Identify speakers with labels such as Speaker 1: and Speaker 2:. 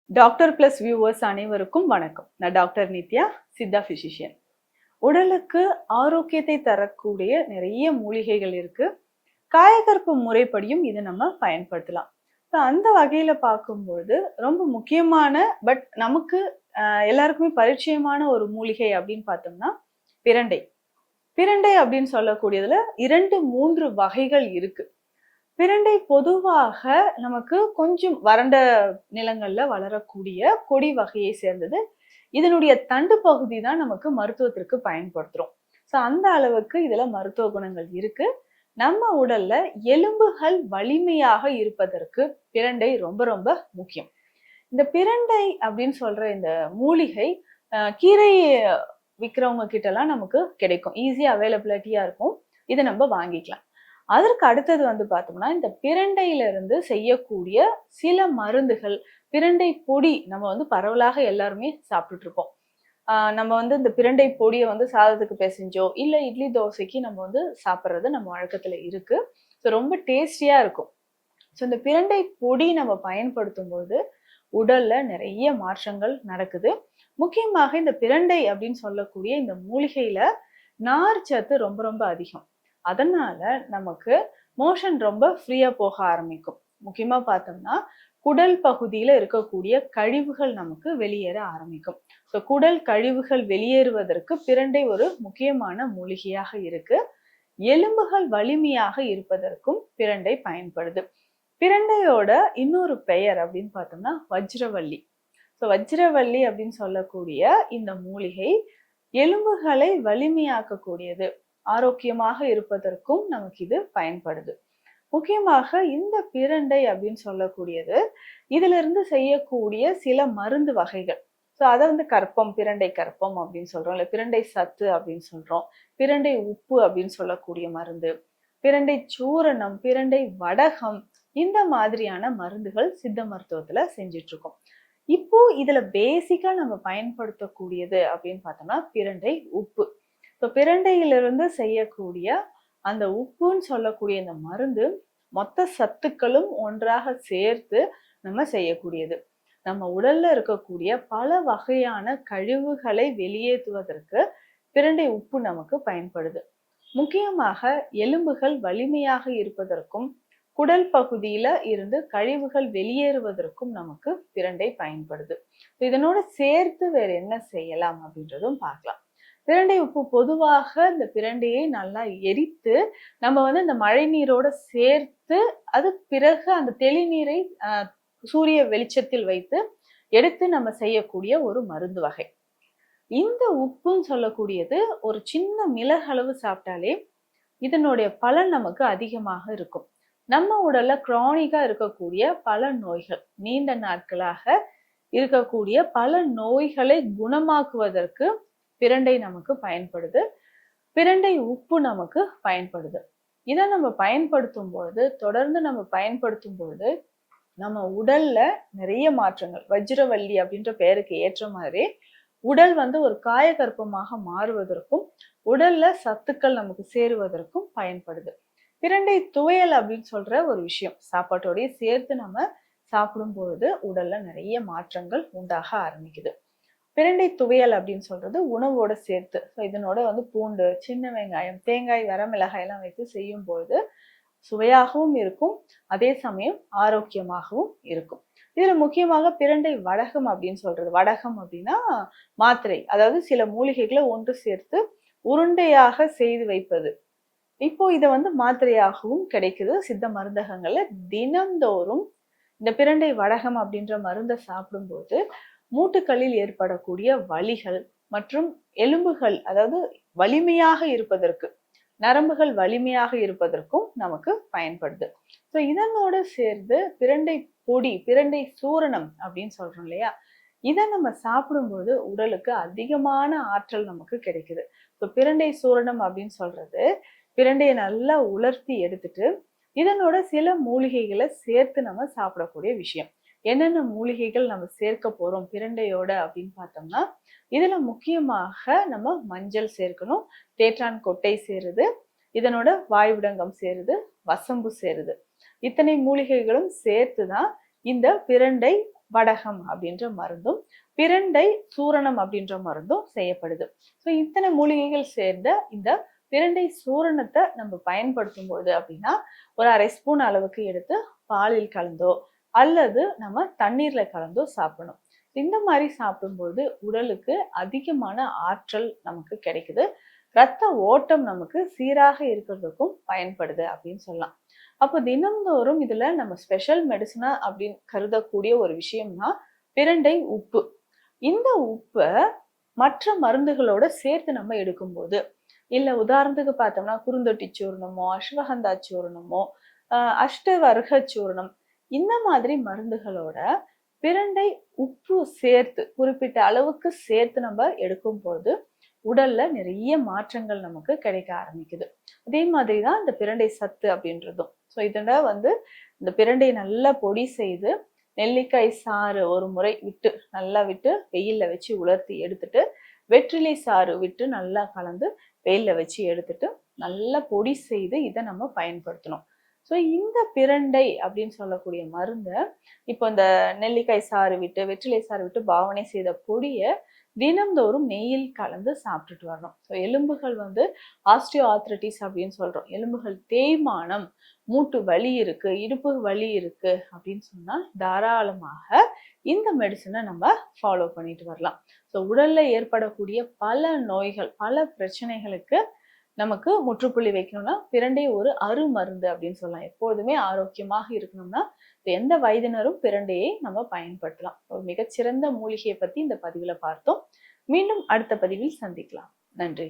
Speaker 1: Doctor plus viewers அனைவருக்கும் வணக்கம். நான் டாக்டர் நித்யா, சித்தா பிசிஷியன். உடலுக்கு ஆரோக்கியத்தை தரக்கூடிய நிறைய மூலிகைகள் இருக்கு. காயகற்ப முறைப்படியும் இதை நம்ம பயன்படுத்தலாம். அந்த வகையில பார்க்கும்பொழுது ரொம்ப முக்கியமான நமக்கு எல்லாருக்குமே பரிச்சயமான ஒரு மூலிகை அப்படின்னு பார்த்தோம்னா பிரண்டை. பிரண்டை அப்படின்னு சொல்லக்கூடியதுல 2-3 வகைகள் இருக்கு. பிரண்டை பொதுவாக நமக்கு கொஞ்சம் வறண்ட நிலங்கள்ல வளரக்கூடிய கொடி வகையை சேர்ந்தது. இதனுடைய தண்டு பகுதி தான் நமக்கு மருத்துவத்திற்கு பயன்படுத்துறோம். அந்த அளவுக்கு இதுல மருத்துவ குணங்கள் இருக்கு. நம்ம உடல்ல எலும்புகள் வலிமையாக இருப்பதற்கு பிரண்டை ரொம்ப ரொம்ப முக்கியம். இந்த பிரண்டை அப்படின்னு சொல்ற இந்த மூலிகை கீரை விற்கிறவங்க கிட்ட எல்லாம் நமக்கு கிடைக்கும். ஈஸியா அவைலபிலிட்டியா இருக்கும். இதை நம்ம வாங்கிக்கலாம். அதற்கு அடுத்தது பார்த்தோம்னா இந்த பிரண்டையில இருந்து செய்யக்கூடிய சில மருந்துகள், பிரண்டை பொடி நம்ம பரவலாக எல்லாருமே சாப்பிட்டுட்டு இருப்போம். நம்ம இந்த பிரண்டை பொடியை சாதத்துக்கு பிசைஞ்சோ இல்ல இட்லி தோசைக்கு நம்ம சாப்பிட்றது நம்ம வழக்கத்துல இருக்கு. ரொம்ப டேஸ்டியா இருக்கும். இந்த பிரண்டை பொடி நம்ம பயன்படுத்தும் போது உடல்ல நிறைய மாற்றங்கள் நடக்குது. முக்கியமாக இந்த பிரண்டை அப்படின்னு சொல்லக்கூடிய இந்த மூலிகையில நார் சத்து ரொம்ப ரொம்ப அதிகம். அதனால நமக்கு மோஷன் ரொம்ப ஃப்ரீயா போக ஆரம்பிக்கும். முக்கியமா பார்த்தோம்னா குடல் பகுதியில இருக்கக்கூடிய கழிவுகள் நமக்கு வெளியேற ஆரம்பிக்கும். குடல் கழிவுகள் வெளியேறுவதற்கு பிரண்டை ஒரு முக்கியமான மூலிகையாக இருக்கு. எலும்புகள் வலிமையாக இருப்பதற்கும் பிரண்டை பயன்படுது. பிரண்டையோட இன்னொரு பெயர் அப்படின்னு பார்த்தோம்னா வஜ்ரவள்ளி. வஜ்ரவள்ளி அப்படின்னு சொல்லக்கூடிய இந்த மூலிகை எலும்புகளை வலிமையாக்கக்கூடியது, ஆரோக்கியமாக இருப்பதற்கும் நமக்கு இது பயன்படுது. முக்கியமாக இந்த பிரண்டை அப்படின்னு சொல்லக்கூடியது இதுல இருந்து செய்யக்கூடிய சில மருந்து வகைகள். அதை கற்பம், பிரண்டை கற்பம் அப்படின்னு சொல்றோம், இல்ல பிரண்டை சத்து அப்படின்னு சொல்றோம், பிரண்டை உப்பு அப்படின்னு சொல்லக்கூடிய மருந்து, பிரண்டை சூரணம், பிரண்டை வடகம், இந்த மாதிரியான மருந்துகள் சித்த மருத்துவத்துல செஞ்சிட்டு இருக்கோம். இப்போ இதுல பேசிக்கா நம்ம பயன்படுத்தக்கூடியது அப்படின்னு பார்த்தோம்னா பிரண்டை உப்பு. பிரண்டையிலிருந்து செய்யக்கூடிய அந்த உப்புன்னு சொல்லக்கூடிய இந்த மருந்து மொத்த சத்துக்களும் ஒன்றாக சேர்த்து நம்ம செய்யக்கூடியது. நம்ம உடல்ல இருக்கக்கூடிய பல வகையான கழிவுகளை வெளியேற்றுவதற்கு பிரண்டை உப்பு நமக்கு பயன்படுது. முக்கியமாக எலும்புகள் வலிமையாக இருப்பதற்கும் குடல் பகுதியில இருந்து கழிவுகள் வெளியேறுவதற்கும் நமக்கு பிரண்டை பயன்படுது. இதனோட சேர்த்து வேற என்ன செய்யலாம் அப்படின்றதும் பார்க்கலாம். பிரண்டை உப்பு பொதுவாக இந்த பிரண்டையை நல்லா எரித்து நம்ம இந்த மழை நீரோட சேர்த்து அது பிறகு அந்த தெளிநீரை சூரிய வெளிச்சத்தில் வைத்து எடுத்து நம்ம செய்யக்கூடிய ஒரு மருந்து வகை. இந்த உப்புன்னு சொல்லக்கூடியது ஒரு சின்ன மிளகளவு சாப்பிட்டாலே இதனுடைய பலன் நமக்கு அதிகமாக இருக்கும். நம்ம உடல்ல கிரானிக்கா இருக்கக்கூடிய பல நோய்கள், நீண்ட நாட்களாக இருக்கக்கூடிய பல நோய்களை குணமாக்குவதற்கு பிரண்டை நமக்கு பயன்படுது. பிரண்டை உப்பு நமக்கு பயன்படுது. இதை நம்ம பயன்படுத்தும் பொழுது, தொடர்ந்து நம்ம பயன்படுத்தும் பொழுது நம்ம உடல்ல நிறைய மாற்றங்கள், வஜ்ரவள்ளி அப்படின்ற பெயருக்கு ஏற்ற மாதிரி உடல் ஒரு காயகற்பமாக மாறுவதற்கும் உடல்ல சத்துக்கள் நமக்கு சேருவதற்கும் பயன்படுது. பிரண்டை துவையல் அப்படின்னு சொல்ற ஒரு விஷயம் சாப்பாட்டோடய சேர்த்து நம்ம சாப்பிடும் பொழுது உடல்ல நிறைய மாற்றங்கள் உண்டாக ஆரம்பிக்குது. பிரண்டை துவையல் அப்படின்னு சொல்றது உணவோட சேர்த்து இதனோட பூண்டு, சின்ன வெங்காயம், தேங்காய், வரமிளகாய் எல்லாம் வைத்து செய்யும் பொழுது சுவையாகவும் இருக்கும், அதே சமயம் ஆரோக்கியமாகவும் இருக்கும். இதுல முக்கியமாக பிரண்டை வடகம் அப்படின்னு சொல்றது. வடகம் அப்படின்னா மாத்திரை, அதாவது சில மூலிகைகளை ஒன்று சேர்த்து உருண்டையாக செய்து வைப்பது. இப்போ இதை மாத்திரையாகவும் கிடைக்குது சித்த மருந்தகங்கள்ல. தினந்தோறும் இந்த பிரண்டை வடகம் அப்படின்ற மருந்தை சாப்பிடும்போது மூட்டுக்களில் ஏற்படக்கூடிய வலிகள் மற்றும் எலும்புகள், அதாவது வலிமையாக இருப்பதற்கு, நரம்புகள் வலிமையாக இருப்பதற்கும் நமக்கு பயன்படுது. இதனோட சேர்ந்து பிரண்டை பொடி, பிரண்டை சூரணம் அப்படின்னு சொல்றோம் இல்லையா, இதை நம்ம சாப்பிடும்போது உடலுக்கு அதிகமான ஆற்றல் நமக்கு கிடைக்குது. பிரண்டை சூரணம் அப்படின்னு சொல்றது பிரண்டையை நல்லா உலர்த்தி எடுத்துட்டு இதனோட சில மூலிகைகளை சேர்த்து நம்ம சாப்பிடக்கூடிய விஷயம். என்னென்ன மூலிகைகள் நம்ம சேர்க்க போறோம் பிரண்டையோட அப்படின்னு பார்த்தோம்னா, இதுல முக்கியமாக நம்ம மஞ்சள் சேர்க்கணும், தேற்றான் கொட்டை சேருது, இதனோட வாய்விடங்கம் சேருது, வசம்பு சேருது. இத்தனை மூலிகைகளும் சேர்த்துதான் இந்த பிரண்டை வடகம் அப்படின்ற மருந்தும் பிரண்டை சூரணம் அப்படின்ற மருந்தும் செய்யப்படுது. ஸோ இத்தனை மூலிகைகள் சேர்ந்த இந்த பிரண்டை சூரணத்தை நம்ம பயன்படுத்தும் பொழுது அப்படின்னா ஒரு 1/2 ஸ்பூன் அளவுக்கு எடுத்து பாலில் கலந்தோ அல்லது நம்ம தண்ணீர்ல கலந்தோ சாப்பிடணும். இந்த மாதிரி சாப்பிடும்போது உடலுக்கு அதிகமான ஆற்றல் நமக்கு கிடைக்குது. ரத்த ஓட்டம் நமக்கு சீராக இருக்கிறதுக்கும் பயன்படுது அப்படின்னு சொல்லலாம். அப்போ தினம்தோறும் இதுல நம்ம ஸ்பெஷல் மெடிசனா அப்படின்னு கருதக்கூடிய ஒரு விஷயம்னா பிரண்டை உப்பு. இந்த உப்பை மற்ற மருந்துகளோட சேர்த்து நம்ம எடுக்கும்போது, இல்ல உதாரணத்துக்கு பார்த்தோம்னா குறுந்தொட்டி சூர்ணமோ அஸ்வகந்தா சூர்ணமோ அஷ்டவர்க சூர்ணம் இந்த மாதிரி மருந்துகளோட பிரண்டை உப்பு சேர்த்து குறிப்பிட்ட அளவுக்கு சேர்த்து நம்ம எடுக்கும் போது உடல்ல நிறைய மாற்றங்கள் நமக்கு கிடைக்க ஆரம்பிக்குது. அதே மாதிரிதான் இந்த பிரண்டை சத்து அப்படின்றதும். ஸோ இதோட இந்த பிரண்டை நல்லா பொடி செய்து நெல்லிக்காய் சாறு ஒரு முறை விட்டு நல்லா விட்டு வெயில்ல வச்சு உலர்த்தி எடுத்துட்டு வெற்றிலை சாறு விட்டு நல்லா கலந்து வெயில்ல வச்சு எடுத்துட்டு நல்லா பொடி செய்து இதை நம்ம பயன்படுத்தணும். ஸோ இந்த பிரண்டை அப்படின்னு சொல்லக்கூடிய மருந்தை இப்போ இந்த நெல்லிக்காய் சாறு விட்டு வெற்றிலை சாறு விட்டு பாவனை செய்த பொடியை தினம்தோறும் நெய்யில் கலந்து சாப்பிட்டுட்டு வரணும். ஸோ எலும்புகள் ஆஸ்டியோ ஆர்த்ரைட்டிஸ் அப்படின்னு சொல்றோம். எலும்புகள் தேய்மானம், மூட்டு வலி இருக்கு, இடுப்பு வலி இருக்கு அப்படின்னு சொன்னா தாராளமாக இந்த மெடிசனை நம்ம ஃபாலோ பண்ணிட்டு வரலாம். ஸோ உடல்ல ஏற்படக்கூடிய பல நோய்கள், பல பிரச்சனைகளுக்கு நமக்கு முற்றுப்புள்ளி வைக்கணும்னா பிரண்டை ஒரு அருமருந்து அப்படின்னு சொல்லலாம். எப்போதுமே ஆரோக்கியமாக இருக்கணும்னா எந்த வயதினரும் பிரண்டையை நம்ம பயன்படுத்தலாம். ஒரு மிகச்சிறந்த மூலிகையை பத்தி இந்த பதிவுல பார்த்தோம். மீண்டும் அடுத்த பதிவில் சந்திக்கலாம். நன்றி.